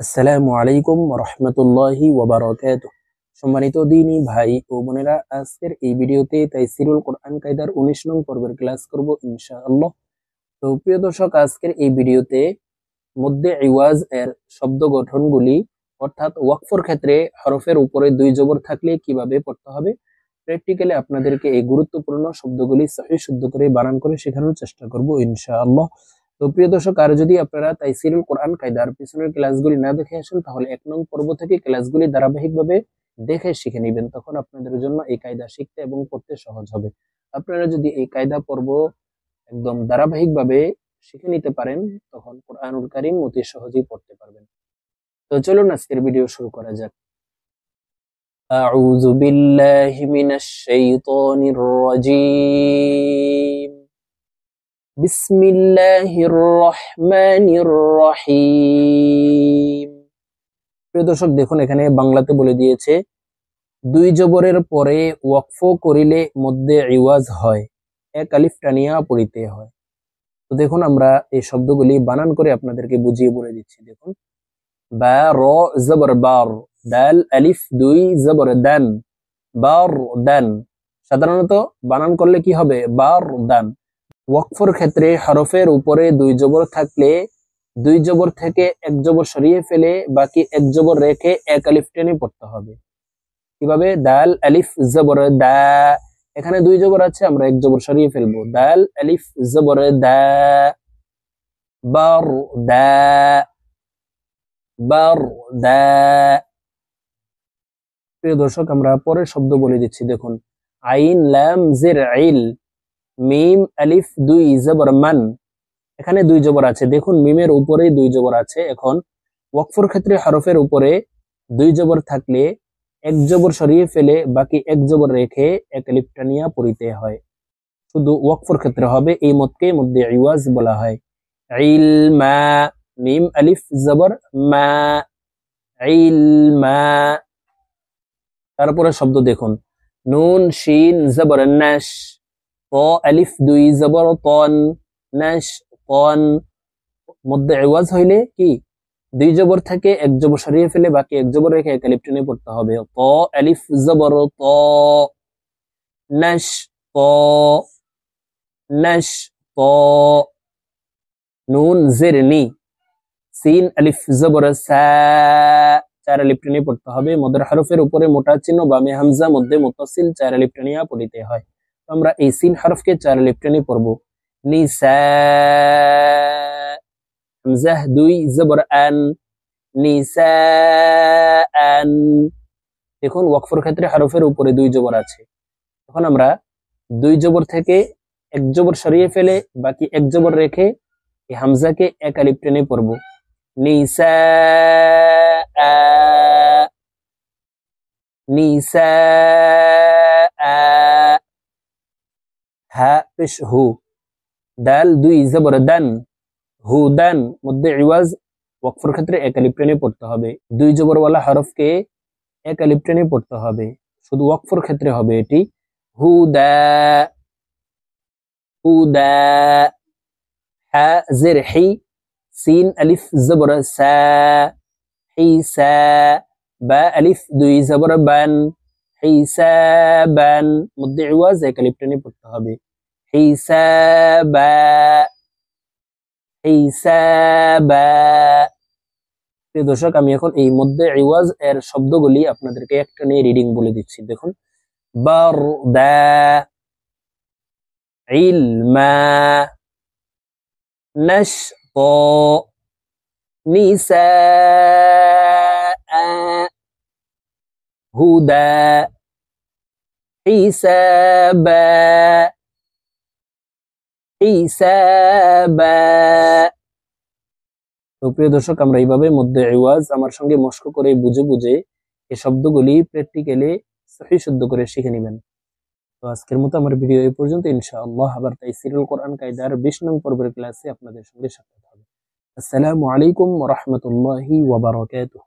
আসসালামু আলাইকুম রহমতুল্লাহি ওয়াবারাকাতুহু। সম্মানিত দিনী ভাই ও বোনেরা, আজকের এই ভিডিওতে তাইসিরুল কোরআন কায়দার 19 নং পর্বের ক্লাস করব ইনশাআল্লাহ। তো প্রিয় দর্শক, আজকের এই ভিডিওতে মধ্যে ইওয়াজ এর শব্দ গঠনগুলি অর্থাৎ ওয়াকফের ক্ষেত্রে হরফের উপরে দুই জবর থাকলে কিভাবে পড়তে হবে, প্র্যাকটিক্যালি আপনাদেরকে এই গুরুত্বপূর্ণ শব্দগুলি সহিহ শুদ্ধ করে বানান করে শেখানোর চেষ্টা করব ইনশাআল্লাহ। তো প্রিয় দর্শক, আর যদি আপনারা তাইসিরুল কোরআন কায়দার পিছনের ক্লাসগুলি না দেখে আসেন, তাহলে 1 নং পর্ব থেকে ক্লাসগুলি ধারাবাহিকভাবে দেখে শিখে নেবেন। তখন আপনাদের জন্য এই কায়দা শিখতে এবং পড়তে সহজ হবে। আপনারা যদি এই কায়দা পর্ব একদম ধারাবাহিকভাবে শিখে নিতে পারেন, তখন কোরআনুল কারীম অতি সহজেই পড়তে পারবেন। তো চলুন আজকের ভিডিও শুরু করা যাক। আউযু বিল্লাহি মিনাশ শাইতানির রাজীম। বিসমিল্লাহির রহমানির রহিম। প্রিয় দর্শক, দেখুন এখানে বাংলাতে বলে দিয়েছে, দুই জবরের পরে ওয়াকফ করিলে মধ্যে ইওয়াজ হয়, এক আলিফ টানিয়া পড়িতে হয়। তো দেখুন আমরা এই শব্দগুলি বানান করে আপনাদেরকে বুঝিয়ে বলে দিচ্ছি। দেখুন, বা র জবর বার, দাল আলিফ দুই জবর দান, বার দান। সাধারণত বানান করলে কি হবে? বার দান। ওয়াকফের ক্ষেত্রে হরফের উপরে দুই জবর থাকলে দুই জবর থেকে এক জবর সরিয়ে ফেলে বাকি এক জবর রেখে এক আলিফ টেনে পড়তে হবে। কিভাবে? দাল আলিফ জবর দা, এখানে দুই জবর আছে, আমরা এক জবর সরিয়ে ফেলবো। দাল আলিফ জবর দা, বার দা, বার দা। প্রিয় দর্শক, আমরা পরের শব্দ বলে দিচ্ছি। দেখুন, আইন লাম জির ইল, মিম আলিফ দুই জবর মান, এখানে দুই জবর আছে। দেখুন মিমের উপরেই দুই জবর আছে। এখন ওয়াকফের ক্ষেত্রে হরফের উপরে দুই জবর থাকলে এক জবর সরিয়ে ফেলে বাকি এক জবর রেখে এক আলিফ টানিয়া পড়িতে হয়। শুধু ওয়াকফের ক্ষেত্রে হবে, এই মতকে মধ্যে ইওয়াজ বলা হয়। ইলমা, মিম আলিফ জবর মা, ইলমা। তারপরে শব্দ দেখুন, নুন শিন জবর নাশ, ত আলিফ দুই জবর তন, নাশ তন। মধ্যে ইওয়াজ হইলে কি? দুই জবর থেকে এক জবর সরিয়ে ফেলে বাকি এক জবর রেখে এক আলিফ টেনে পড়তে হবে। ত আলিফ জবর ত, নাশ ত, নাশ ত। নুন জের নি, সিন আলিফ জবর সা, চার আলিফ টেনে পড়তে হবে। মদের হরফের উপরে মোটা চিহ্ন বামে হামজা, মধ্যে মুত্তাসিল, চার আলিফ টেনিয়া পড়িতে হয়। আমরা এই সিন হরফকে চার আলিফ টেনে পড়ব। নিসা, হামজা দুই জবর আন, নিসাআন। দেখুন ওয়াকফের ক্ষেত্রে হরফের উপরে দুই জবর আছে। এখন আমরা দুই জবর থেকে এক জবর সরিয়ে ফেলে বাকি এক জবর রেখে এই হামজাকে এক আলিফ টেনে পড়ব। নিসাআ, নিসাআ। হা পেশ হু, দাল দুই জবর দান, হুদান। মধ্যে ইওয়াজ, ওয়াকফের ক্ষেত্রে এক আলিফ টেনে পড়তে হবে। দুই জবরওয়ালা হরফকে এক আলিফ টেনে পড়তে হবে, শুধু ওয়াকফের ক্ষেত্রে হবে এটি। হুদা, হুদা। হা জের হি, সিন আলিফ জবর সা, হিসা। বা আলিফ দুই জবর বান, হিসাবান। মধ্যে ইওয়াজ, এক আলিফ টেনে পড়তে হবে। হিসাবা, হিসাবা। প্রিয় দর্শক, আমি এখন এই মধ্যে ইওয়াজ এর শব্দগুলি আপনাদেরকে একটা নিয়ে রিডিং বলে দিচ্ছি। দেখুন, বারদা, ইলমা, নাশতা, নিসাআ, হুদা, হিসাবা, হিসাবা। তো প্রিয় দর্শক, আমরা এইভাবে মধ্যে ইওয়াজ আমার সঙ্গে মস্ক করে বুঝে বুঝে এই শব্দগুলি প্র্যাকটিক্যালি সহিহ শুদ্ধ করে শিখে নেবেন। তো আজকের মতো আমার ভিডিও এই পর্যন্ত। ইনশাআল্লাহ আবার তাইসিরুল কোরআন কায়দার 20 নং পর্বের ক্লাসে আপনাদের সঙ্গে সাক্ষাৎ হবে। আসসালামু আলাইকুম ওয়া রাহমাতুল্লাহি ওয়া বারাকাতুহু।